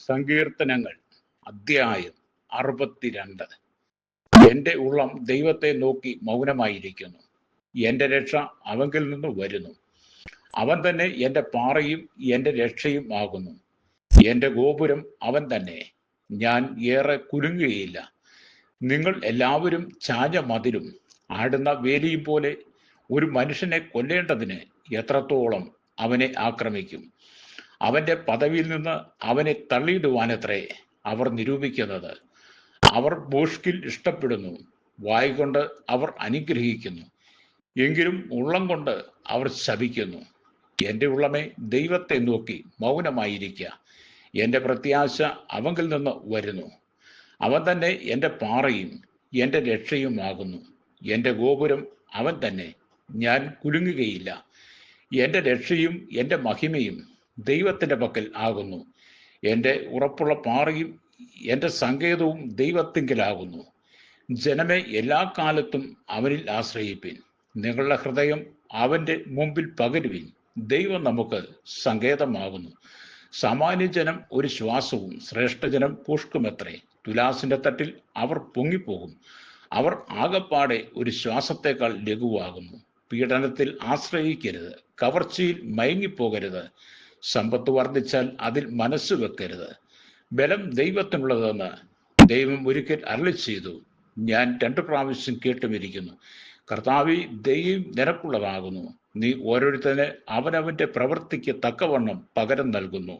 സങ്കീർത്തനങ്ങൾ അധ്യായം 62. എന്റെ ഉള്ളം ദൈവത്തെ നോക്കി മൗനമായിരിക്കുന്നു. എന്റെ രക്ഷ അവങ്കിൽ നിന്ന് വരുന്നു. അവൻ തന്നെ എന്റെ പാറയും എന്റെ രക്ഷയും ആകുന്നു. എന്റെ ഗോപുരം അവൻ തന്നെ. ഞാൻ ഏറെ കുലുങ്ങുകയില്ല. നിങ്ങൾ എല്ലാവരും ചാഞ്ഞ മതിലും ആടുന്ന വേലിയും പോലെ ഒരു മനുഷ്യനെ കൊല്ലേണ്ടതിന് എത്രത്തോളം അവനെ ആക്രമിക്കും. അവന്റെ പദവിയിൽ നിന്ന് അവനെ തള്ളിയിടുവാനത്രേ അവർ നിരൂപിക്കുന്നത്. അവർ ഭോഷ്കിൽ ഇഷ്ടപ്പെടുന്നു, വായ്കൊണ്ട് അവർ അനുഗ്രഹിക്കുന്നു, എങ്കിലും ഉള്ളം കൊണ്ട് അവർ ശപിക്കുന്നു. എൻ്റെ ഉള്ളമേ, ദൈവത്തെ നോക്കി മൗനമായിരിക്കുക. എൻ്റെ പ്രത്യാശ അവങ്കിൽ നിന്ന് വരുന്നു. അവൻ തന്നെ എൻ്റെ പാറയും എൻ്റെ രക്ഷയുമാകുന്നു. എൻ്റെ ഗോപുരം അവൻ തന്നെ. ഞാൻ കുലുങ്ങുകയില്ല. എൻ്റെ രക്ഷയും എൻ്റെ മഹിമയും ദൈവത്തിൻ്റെ പക്കൽ ആകുന്നു. എൻ്റെ ഉറപ്പുള്ള പാറയും എൻ്റെ സങ്കേതവും ദൈവത്തിങ്കലാകുന്നു. ജനമേ, എല്ലാ കാലത്തും അവനിൽ ആശ്രയിപ്പിൻ. നിങ്ങളുടെ ഹൃദയം അവൻ്റെ മുമ്പിൽ പകരുവിൻ. ദൈവം നമുക്ക് സങ്കേതമാകുന്നു. സാമാന്യജനം ഒരു ശ്വാസവും ശ്രേഷ്ഠജനം പുഷ്കുമത്രേ. തുലാസിന്റെ തട്ടിൽ അവർ പൊങ്ങിപ്പോകും. അവർ ആകപ്പാടെ ഒരു ശ്വാസത്തേക്കാൾ ലഘുവാകുന്നു. പീഡനത്തിൽ ആശ്രയിക്കരുത്, കവർച്ചയിൽ മയങ്ങിപ്പോകരുത്. സമ്പത്ത് വർദ്ധിച്ചാൽ അതിൽ മനസ്സ് വെക്കരുത്. ബലം ദൈവത്തിനുള്ളതെന്ന് ദൈവം ഒരിക്കൽ അരുളിച്ചെയ്തു. ഞാൻ 2 പ്രാവശ്യം കേട്ടുമിരിക്കുന്നു. കർത്താവേ, ദൈവം നിനക്കുള്ളതാകുന്നു. നീ ഓരോരുത്തന് അവനവന്റെ പ്രവൃത്തിക്ക് തക്കവണ്ണം പകരം നൽകുന്നു.